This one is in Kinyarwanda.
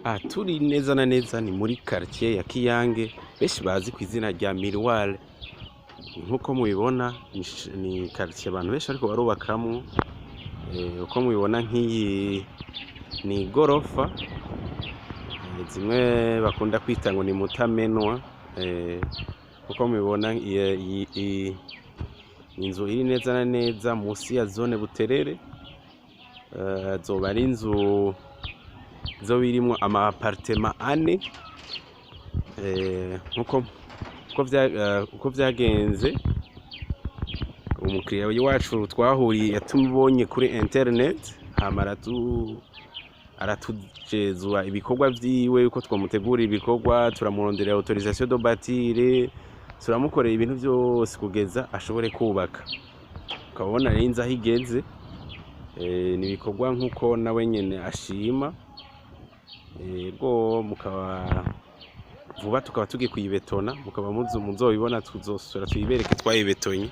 Aha turi neza na neza ni muri quartier ya Kiyange benshi bazi ku izina rya Miroir. Nkuko mubibona ni quartier abantu benshi ariko barubakamwo. Uko mubibona nk'iyi ni igorofa zimwe bakunda kwita ngo ni mutamenwa. Uko mubibona inzu iri neza na neza musi ya zone Buterere. Zoba ari inzu zo birimo ama appartement ane. Uko vyagenze umukiriya wacu twahuriye yatumubonye kuri internet hama aratujezwa ibikorwa vyiwe uko twamutegura ibikorwa, turamurondera autorisation de bâtir, turamukorera ibintu vyose kugeza ashobore kubaka. Ukabona rero inzu aho igeze ni ibikorwa nkuko nawe nyene ashima. Mukaba vuba tukaba tugiye kuyibetona, mukaba muzobibona, tuzosura tuyibereke twayibetonye.